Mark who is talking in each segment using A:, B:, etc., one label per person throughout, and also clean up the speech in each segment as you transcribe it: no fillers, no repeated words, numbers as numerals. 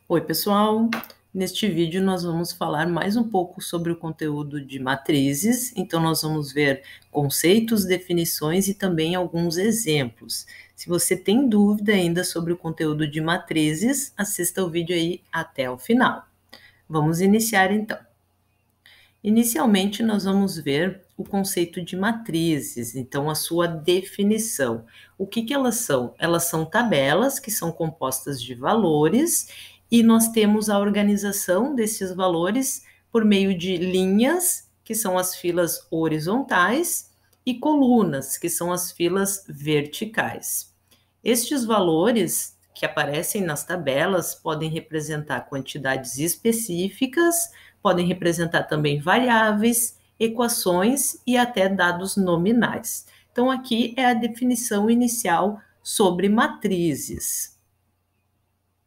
A: Oi, pessoal! Neste vídeo nós vamos falar mais um pouco sobre o conteúdo de matrizes, então nós vamos ver conceitos, definições e também alguns exemplos. Se você tem dúvida ainda sobre o conteúdo de matrizes, assista o vídeo aí até o final. Vamos iniciar então. Inicialmente nós vamos ver o conceito de matrizes, então a sua definição. O que elas são? Elas são tabelas que são compostas de valores e nós temos a organização desses valores por meio de linhas, que são as filas horizontais, e colunas, que são as filas verticais. Estes valores que aparecem nas tabelas podem representar quantidades específicas, podem representar também variáveis, equações e até dados nominais. Então, aqui é a definição inicial sobre matrizes.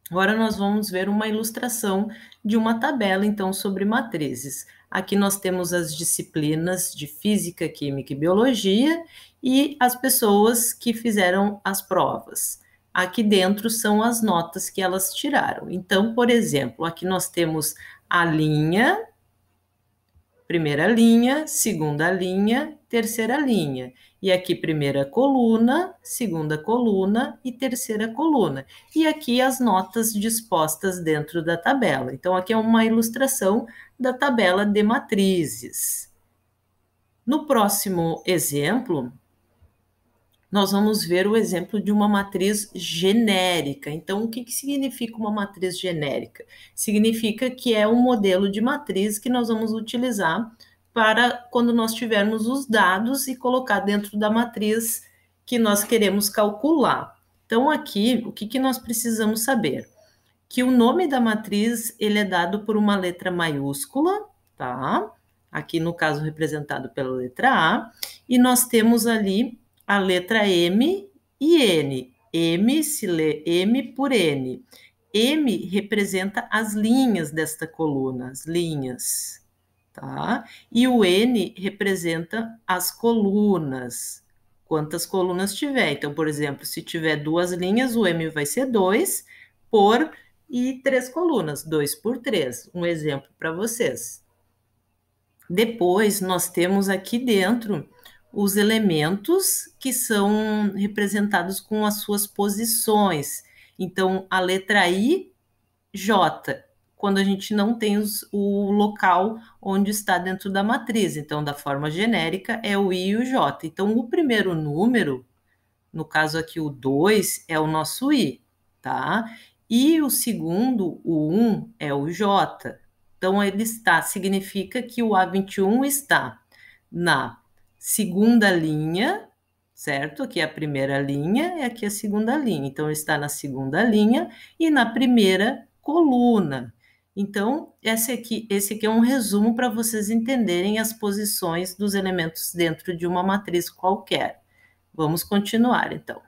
A: Agora nós vamos ver uma ilustração de uma tabela, então, sobre matrizes. Aqui nós temos as disciplinas de Física, Química e Biologia e as pessoas que fizeram as provas. Aqui dentro são as notas que elas tiraram. Então, por exemplo, aqui nós temos a linha, primeira linha, segunda linha, terceira linha. E aqui primeira coluna, segunda coluna e terceira coluna. E aqui as notas dispostas dentro da tabela. Então, aqui é uma ilustração da tabela de matrizes. No próximo exemplo, nós vamos ver o exemplo de uma matriz genérica. Então, o que significa uma matriz genérica? Significa que é um modelo de matriz que nós vamos utilizar para quando nós tivermos os dados e colocar dentro da matriz que nós queremos calcular. Então, aqui, o que nós precisamos saber? Que o nome da matriz, ele é dado por uma letra maiúscula, tá? Aqui, no caso, representado pela letra A, e nós temos ali a letra M e N. M se lê M por N. M representa as linhas desta coluna, as linhas, tá? E o N representa as colunas, quantas colunas tiver. Então, por exemplo, se tiver duas linhas, o M vai ser 2 por e 3 colunas, 2 por 3. Um exemplo para vocês. Depois, nós temos aqui dentro os elementos que são representados com as suas posições. Então, a letra I, J, quando a gente não tem o local onde está dentro da matriz. Então, da forma genérica, é o I e o J. Então, o primeiro número, no caso aqui o 2, é o nosso I, tá? E o segundo, o 1, é o J. Então, ele está, significa que o A21 está na segunda linha, certo? Aqui é a primeira linha e aqui é a segunda linha. Então, está na segunda linha e na primeira coluna. Então, esse aqui é um resumo para vocês entenderem as posições dos elementos dentro de uma matriz qualquer. Vamos continuar, então.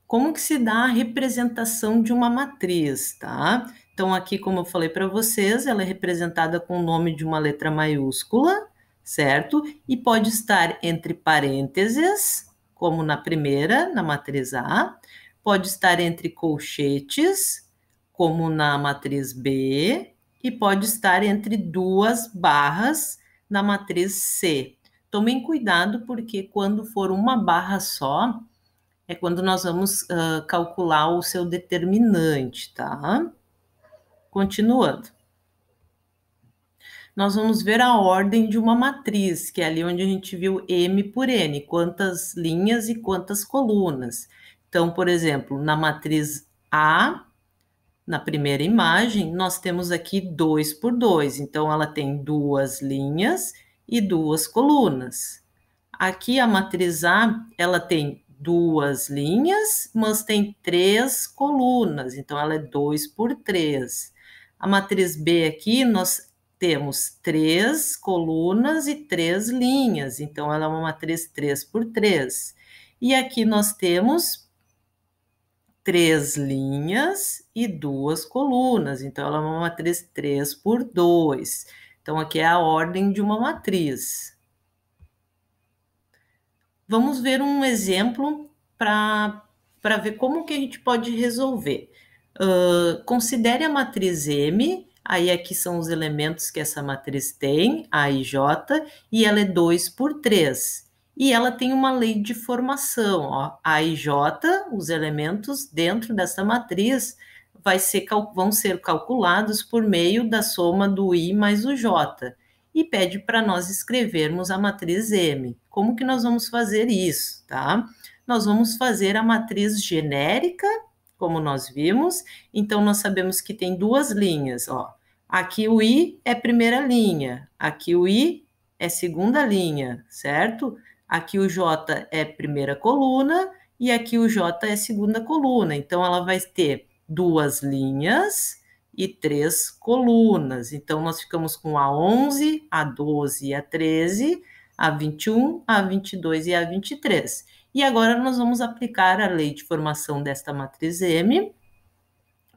A: Como que se dá a representação de uma matriz, tá? Então, aqui, como eu falei para vocês, ela é representada com o nome de uma letra maiúscula, certo? E pode estar entre parênteses, como na primeira, na matriz A, pode estar entre colchetes, como na matriz B, e pode estar entre duas barras, na matriz C. Tomem cuidado, porque quando for uma barra só, é quando nós vamos calcular o seu determinante, tá? Continuando. Nós vamos ver a ordem de uma matriz, que é ali onde a gente viu M por N, quantas linhas e quantas colunas. Então, por exemplo, na matriz A, na primeira imagem, nós temos aqui 2 por 2, então ela tem duas linhas e duas colunas. Aqui a matriz A, ela tem duas linhas, mas tem 3 colunas, então ela é 2 por 3. A matriz B aqui, nós temos 3 colunas e 3 linhas, então ela é uma matriz 3 por 3. E aqui nós temos 3 linhas e 2 colunas, então ela é uma matriz 3 por 2. Então, aqui é a ordem de uma matriz. Vamos ver um exemplo para ver como que a gente pode resolver. Considere a matriz M, aí aqui são os elementos que essa matriz tem, A e J, e ela é 2 por 3. E ela tem uma lei de formação, ó, A e J, os elementos dentro dessa matriz, vão ser calculados por meio da soma do I mais o J. E pede para nós escrevermos a matriz M. Como que nós vamos fazer isso, tá? Nós vamos fazer a matriz genérica, como nós vimos, então nós sabemos que tem duas linhas, ó. Aqui o I é primeira linha, aqui o I é segunda linha, certo? Aqui o J é primeira coluna e aqui o J é segunda coluna. Então ela vai ter duas linhas e três colunas. Então nós ficamos com a 11, a 12 e a 13, a 21, a 22 e a 23. E agora nós vamos aplicar a lei de formação desta matriz M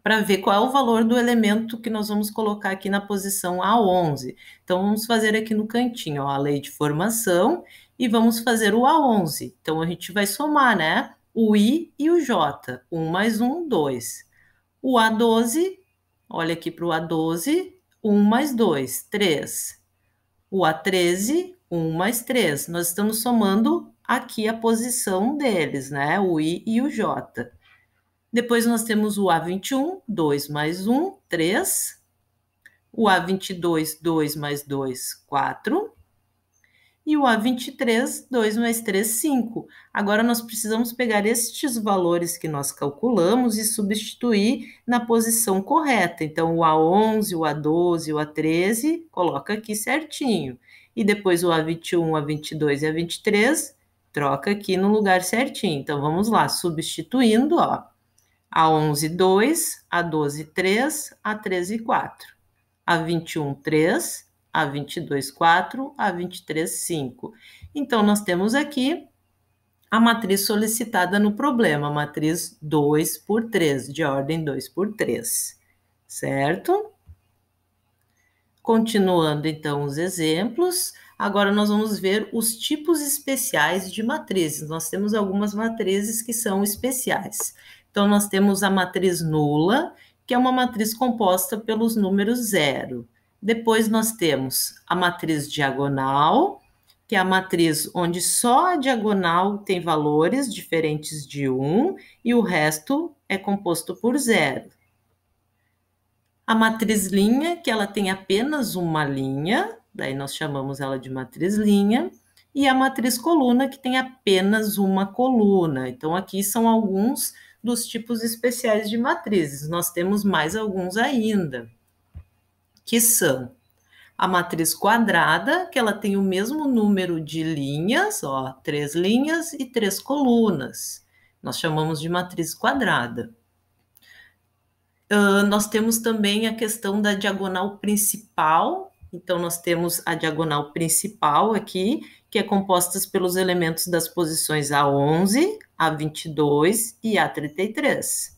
A: para ver qual é o valor do elemento que nós vamos colocar aqui na posição A11. Então, vamos fazer aqui no cantinho, ó, a lei de formação e vamos fazer o A11. Então, a gente vai somar, né? O I e o J. 1 mais 1, 2. O A12, olha aqui para o A12, 1 mais 2, 3. O A13, 1 mais 3. Nós estamos somando aqui a posição deles, né? O I e o J. Depois nós temos o A21, 2 mais 1, 3. O A22, 2 mais 2, 4. E o A23, 2 mais 3, 5. Agora nós precisamos pegar estes valores que nós calculamos e substituir na posição correta. Então, o A11, o A12, o A13, coloca aqui certinho. E depois o A21, o A22 e o A23, troca aqui no lugar certinho. Então, vamos lá, substituindo, ó. A11, 2, A12, 3, A13, 4. A21, 3, A22, 4, A23, 5. Então, nós temos aqui a matriz solicitada no problema, a matriz 2 por 3, de ordem 2 por 3, certo? Continuando, então, os exemplos, agora nós vamos ver os tipos especiais de matrizes. Nós temos algumas matrizes que são especiais. Então, nós temos a matriz nula, que é uma matriz composta pelos números 0. Depois nós temos a matriz diagonal, que é a matriz onde só a diagonal tem valores diferentes de 1 e o resto é composto por 0. A matriz linha, que ela tem apenas uma linha, daí nós chamamos ela de matriz linha, e a matriz coluna, que tem apenas uma coluna. Então, aqui são alguns dos tipos especiais de matrizes. Nós temos mais alguns ainda, que são a matriz quadrada, que ela tem o mesmo número de linhas, ó, 3 linhas e 3 colunas. Nós chamamos de matriz quadrada. Nós temos também a questão da diagonal principal. Então, nós temos a diagonal principal aqui, que é composta pelos elementos das posições A11, A22 e A33.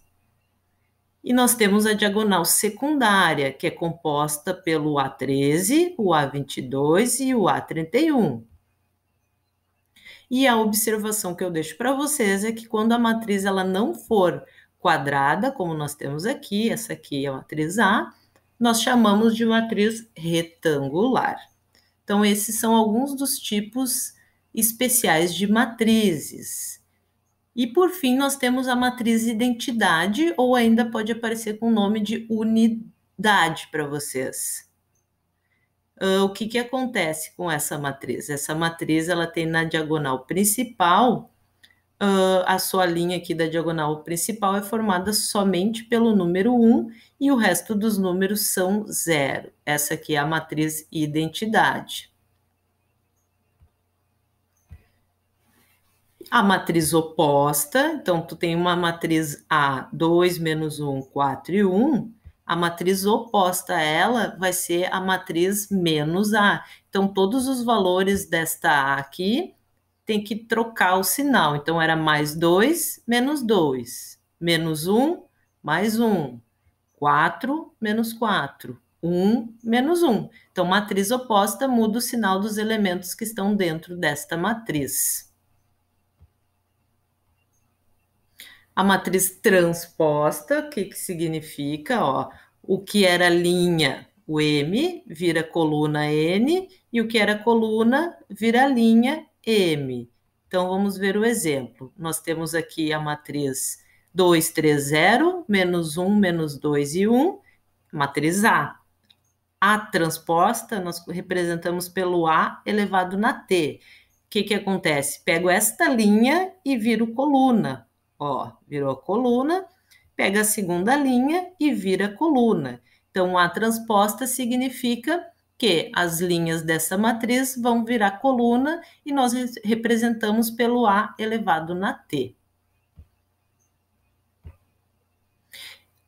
A: E nós temos a diagonal secundária, que é composta pelo A13, o A22 e o A31. E a observação que eu deixo para vocês é que quando a matriz ela não for quadrada, como nós temos aqui, essa aqui é a matriz A, nós chamamos de matriz retangular. Então, esses são alguns dos tipos especiais de matrizes. E, por fim, nós temos a matriz identidade, ou ainda pode aparecer com o nome de unidade para vocês. O que acontece com essa matriz? Essa matriz ela tem na diagonal principal, a sua linha aqui da diagonal principal é formada somente pelo número 1 e o resto dos números são 0. Essa aqui é a matriz identidade. A matriz oposta, então tu tem uma matriz A, 2, menos 1, 4 e 1, a matriz oposta a ela vai ser a matriz menos A. Então, todos os valores desta A aqui tem que trocar o sinal. Então, era mais 2, menos 2, menos 1, mais 1, 4, menos 4, 1, menos 1. Então, matriz oposta muda o sinal dos elementos que estão dentro desta matriz. A matriz transposta, o que que significa? Ó, o que era linha, o M, vira coluna N, e o que era coluna, vira linha M. Então, vamos ver o exemplo. Nós temos aqui a matriz 2, 3, 0, menos 1, menos 2 e 1, matriz A. A transposta, nós representamos pelo A elevado na T. O que que acontece? Pego esta linha e viro coluna. Ó, virou a coluna, pega a segunda linha e vira coluna. Então, A transposta significa que as linhas dessa matriz vão virar coluna e nós representamos pelo A elevado na T.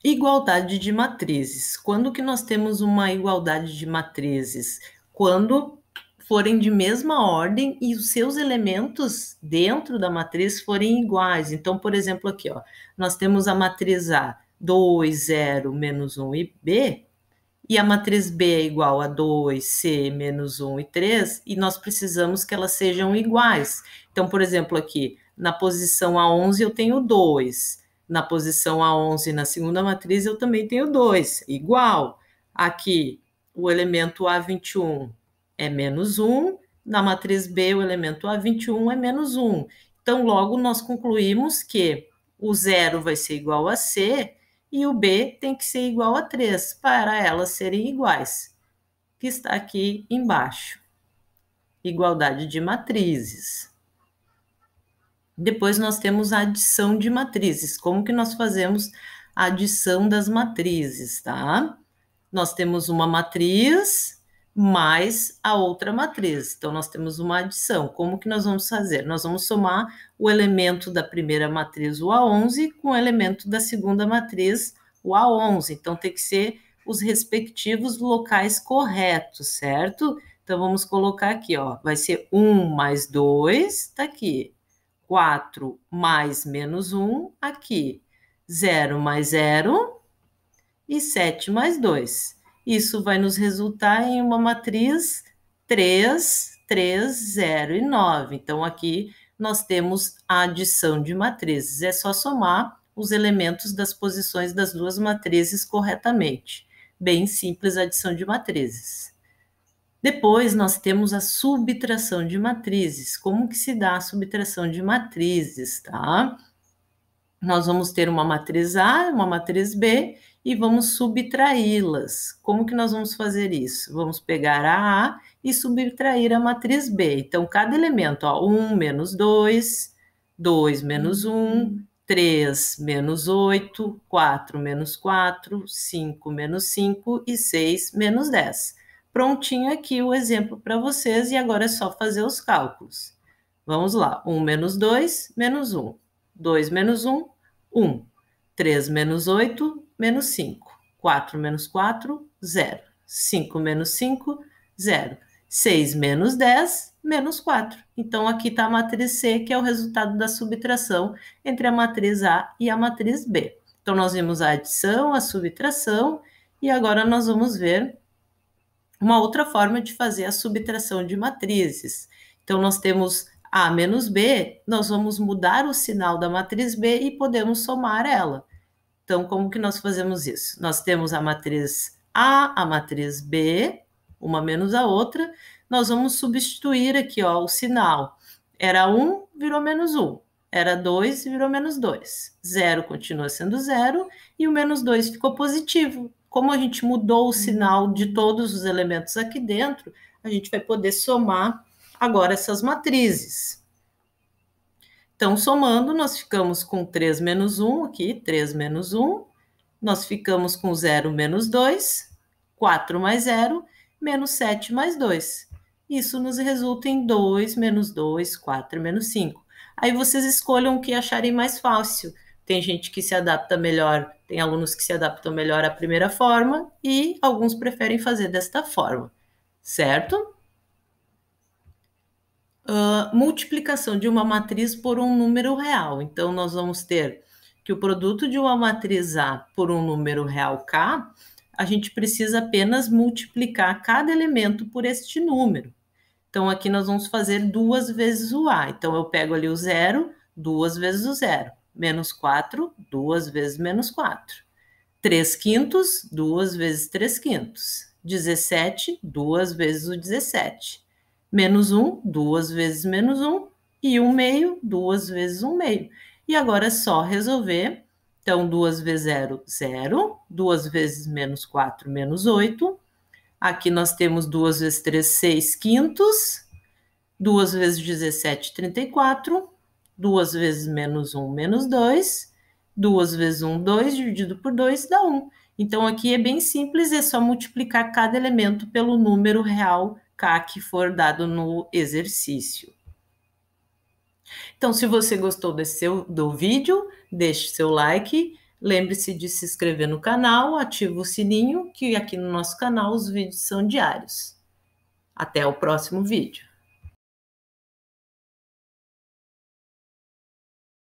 A: Igualdade de matrizes. Quando que nós temos uma igualdade de matrizes? Quando forem de mesma ordem e os seus elementos dentro da matriz forem iguais. Então, por exemplo, aqui, ó, nós temos a matriz A, 2, 0, menos 1 e B, e a matriz B é igual a 2, C, menos 1 e 3, e nós precisamos que elas sejam iguais. Então, por exemplo, aqui, na posição A11 eu tenho 2, na posição A11 na segunda matriz eu também tenho 2, igual. Aqui, o elemento A21 é menos 1, na matriz B o elemento A21 é menos 1. Então, logo nós concluímos que o 0 vai ser igual a C, e o B tem que ser igual a 3, para elas serem iguais, que está aqui embaixo. Igualdade de matrizes. Depois nós temos a adição de matrizes. Como que nós fazemos a adição das matrizes, tá? Nós temos uma matriz mais a outra matriz. Então, nós temos uma adição. Como que nós vamos fazer? Nós vamos somar o elemento da primeira matriz, o A11, com o elemento da segunda matriz, o A11. Então, tem que ser os respectivos locais corretos, certo? Então, vamos colocar aqui, ó. Vai ser 1 mais 2, tá aqui. 4 mais menos 1, aqui. 0 mais 0 e 7 mais 2. Isso vai nos resultar em uma matriz 3, 3, 0 e 9. Então, aqui nós temos a adição de matrizes. É só somar os elementos das posições das duas matrizes corretamente. Bem simples a adição de matrizes. Depois, nós temos a subtração de matrizes. Como que se dá a subtração de matrizes, tá? Nós vamos ter uma matriz A, uma matriz B, e vamos subtraí-las. Como que nós vamos fazer isso? Vamos pegar a A e subtrair a matriz B. Então, cada elemento, ó, 1 menos 2, 2 menos 1, 3 menos 8, 4 menos 4, 5 menos 5 e 6 menos 10. Prontinho aqui o exemplo para vocês, e agora é só fazer os cálculos. Vamos lá, 1 menos 2, menos 1. 2 menos 1, 1. 3 menos 8, menos 5. 4 menos 4, 0. 5 menos 5, 0. 6 menos 10, menos 4. Então, aqui está a matriz C, que é o resultado da subtração entre a matriz A e a matriz B. Então, nós vimos a adição, a subtração, e agora nós vamos ver uma outra forma de fazer a subtração de matrizes. Então, nós temos A menos B, nós vamos mudar o sinal da matriz B e podemos somar ela. Então, como que nós fazemos isso? Nós temos a matriz A, a matriz B, uma menos a outra. Nós vamos substituir aqui, ó, o sinal. Era 1, virou menos 1. Era 2, virou menos 2. 0 continua sendo 0 e o menos 2 ficou positivo. Como a gente mudou o sinal de todos os elementos aqui dentro, a gente vai poder somar agora essas matrizes. Então, somando, nós ficamos com 3 menos 1 aqui, 3 menos 1. Nós ficamos com 0 menos 2, 4 mais 0, menos 7 mais 2. Isso nos resulta em 2 menos 2, 4 menos 5. Aí vocês escolham o que acharem mais fácil. Tem gente que se adapta melhor, tem alunos que se adaptam melhor à primeira forma e alguns preferem fazer desta forma, certo? Multiplicação de uma matriz por um número real. Então, nós vamos ter que o produto de uma matriz A por um número real K, a gente precisa apenas multiplicar cada elemento por este número. Então, aqui nós vamos fazer 2 vezes o A. Então, eu pego ali o 0, 2 vezes o 0. menos 4, 2 vezes menos 4. 3 quintos, 2 vezes 3 quintos. 17, 2 vezes o 17. Menos 1, 2 vezes menos 1. E 1 meio, 2 vezes 1 meio. E agora é só resolver. Então, 2 vezes 0, 0. 2 vezes menos 4, menos 8. Aqui nós temos 2 vezes 3, 6 quintos. 2 vezes 17, 34. 2 vezes menos 1, menos 2. 2 vezes 1, 2, dividido por 2 dá 1. Então, aqui é bem simples, é só multiplicar cada elemento pelo número real K que for dado no exercício. Então, se você gostou do vídeo, deixe seu like, lembre-se de se inscrever no canal, ativa o sininho, que aqui no nosso canal os vídeos são diários. Até o próximo vídeo.